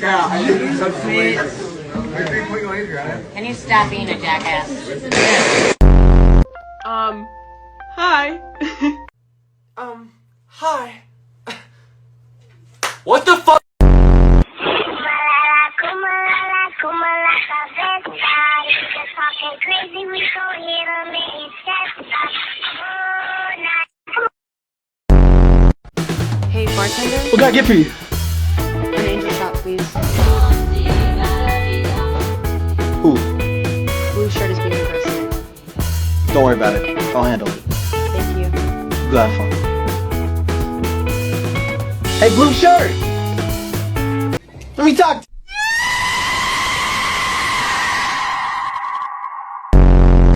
Can you stop being a jackass? Hi. Hi. What the fuck? Hey, bartender. What can I get for you? An angel shot, please. Who? Blue shirt is being aggressive. Don't worry about it. I'll handle it. Thank you. You have fun. Hey, blue shirt! Let me talk to